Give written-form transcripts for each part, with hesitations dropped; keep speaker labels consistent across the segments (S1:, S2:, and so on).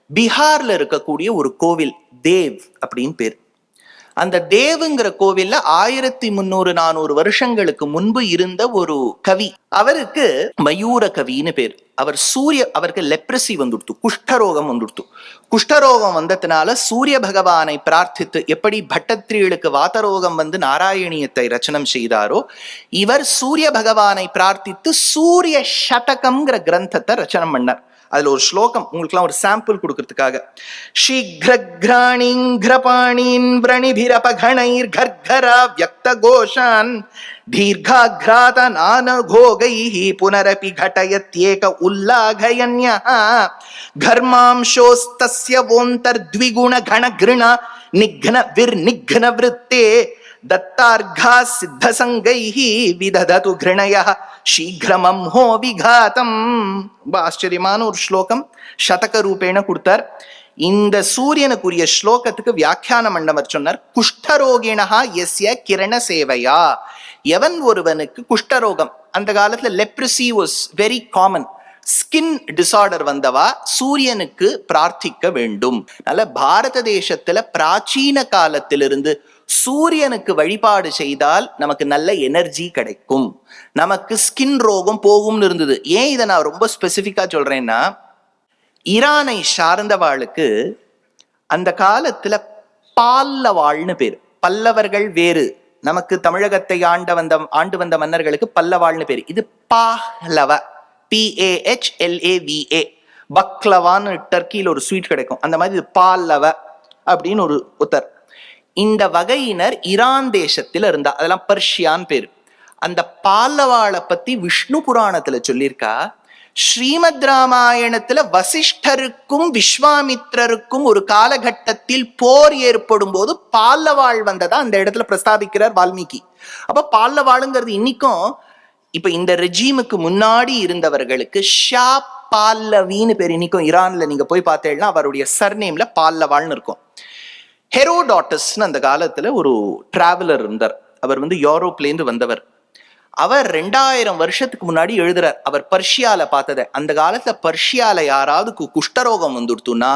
S1: பீகார்ல இருக்கக்கூடிய ஒரு கோவில் தேவ் அப்படின்னு பேர். அந்த தேவுங்கிற கோவில்ல 1300-400 வருஷங்களுக்கு முன்பு இருந்த ஒரு கவி, அவருக்கு மயூர கவின்னு பேர். அவருக்கு லெப்ரசி வந்துடுத்து, குஷ்டரோகம் வந்துடுத்து. குஷ்டரோகம் வந்ததுனால சூரிய பகவானை பிரார்த்தித்து, எப்படி பட்டத்திரிகளுக்கு வாதரோகம் வந்து நாராயணியத்தை ரச்சனம் செய்தாரோ, இவர் சூரிய பகவானை பிரார்த்தித்து சூரிய சதகம்ங்கிற கிரந்தத்தை ரச்சனம் பண்ணார். அதுல ஒரு ஸ்லோகம் உங்களுக்குலாம் ஒரு சாம்பிள் கொடுக்கறதுக்காக. ஷீக்ரக்ராணீங்கிரபாணீன் வ்ரணிபிரபகணைர் கர்கரா வ்யக்த கோஷான் தீர்காக்ராத நானகோகைஹி புனரபி घटयत्येक उल्लाघयन्यः घर्मांशोस्तस्य वोन्तर्द्विगुण घनघृण निघ्न विर्निघ्न वृत्ते दत्तार्घा सिद्धसंगैहि विदधतु घृणयः शीघ्रमंहो विघातம். ரொம்ப ஆச்சரியமான ஒரு ஸ்லோகம் சதக ரூபேண கொடுத்தார். இந்த சூரியனுக்குரிய ஸ்லோகத்துக்கு வியாக்கியானம் பண்ணவர் சொன்னார், குஷ்டரோகிணா எஸ்ய கிரண சேவையா. எவன் ஒருவனுக்கு குஷ்டரோகம், அந்த காலத்துல leprosy was very common, skin disorder வந்தவா சூரியனுக்கு பிரார்த்திக்க வேண்டும். அதனால பாரத தேசத்துல பிராச்சீன காலத்திலிருந்து சூரியனுக்கு வழிபாடு செய்தால் நமக்கு நல்ல எனர்ஜி கிடைக்கும், நமக்கு ஸ்கின் ரோகம் போகும்னு இருந்தது. ஏன் இதை நான் ரொம்ப ஸ்பெசிஃபிக்கா சொல்றேன்னா, ஈரானை சார்ந்தவாளுக்கு அந்த காலத்துல பால்லவாள்னு பேர். பல்லவர்கள் வேறு, நமக்கு தமிழகத்தை ஆண்டு வந்த மன்னர்களுக்கு பல்லவாள்னு பேரு. இது பாஹ்லவ, PAHLAVA. பக்லவான்னு டர்க்கியில் ஒரு ஸ்வீட் கிடைக்கும், அந்த மாதிரி இது பால்லவ அப்படின்னு ஒரு உத்தர். இந்த வகையினர் ஈரான் தேசத்துல இருந்தா, அதெல்லாம் பர்ஷியான் பேரு. அந்த பால்லவாளை பத்தி விஷ்ணு புராணத்துல சொல்லியிருக்கா. ஸ்ரீமத் ராமாயணத்துல வசிஷ்டருக்கும் விஸ்வாமித்ரருக்கும் ஒரு காலகட்டத்தில் போர் ஏற்படும் போது பால்லவாள் வந்ததா அந்த இடத்துல பிரஸ்தாபிக்கிறார் வால்மீகி. அப்ப பால்லவாளுங்கிறது இன்னைக்கும், இப்ப இந்த ரெஜிமுக்கு முன்னாடி இருந்தவர்களுக்கு ஷா பால்லவின்னு பேர். இன்னைக்கும் ஈரான்ல நீங்க போய் பார்த்தேன்னா அவருடைய சர்நேம்ல பால்லவாள்னு இருக்கும். ஹெரோடாட்டஸ்ன்னு அந்த காலத்துல ஒரு டிராவலர் இருந்தார். அவர் வந்து யூரோப்லேருந்து வந்தவர். அவர் 2000 வருஷத்துக்கு முன்னாடி எழுதுறார். அவர் பர்ஷியால பார்த்தத. அந்த காலத்துல பர்ஷியால யாராவது குஷ்டரோகம் வந்துடுத்துன்னா,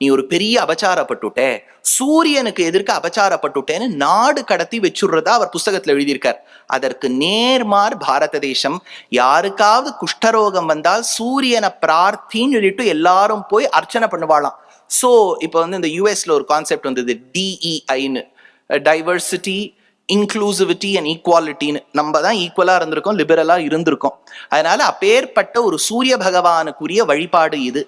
S1: நீ ஒரு பெரிய அபச்சாரப்பட்டுட்டே, சூரியனுக்கு எதிர்க்க அபச்சாரப்பட்டுட்டேன்னு நாடு கடத்தி வச்சுடுறதா அவர் புஸ்தகத்துல எழுதியிருக்கார். அதற்கு நேர்மார் பாரத தேசம். யாருக்காவது குஷ்டரோகம் வந்தால் சூரியனை பிரார்த்தின்னு சொல்லிட்டு எல்லாரும் போய் அர்ச்சனை பண்ணுவாளாம். ஸோ இப்போ வந்து இந்த யூஎஸ்ல ஒரு கான்செப்ட் வந்தது, DEIன்னு, டைவர்சிட்டி இன்க்ளூசிவிட்டி அண்ட் ஈக்குவாலிட்டின்னு. நம்ம தான் ஈக்குவலா இருந்திருக்கோம், லிபரலா இருந்திருக்கோம். அதனால அப்பேற்பட்ட ஒரு சூரிய பகவானுக்குரிய வழிபாடு இது.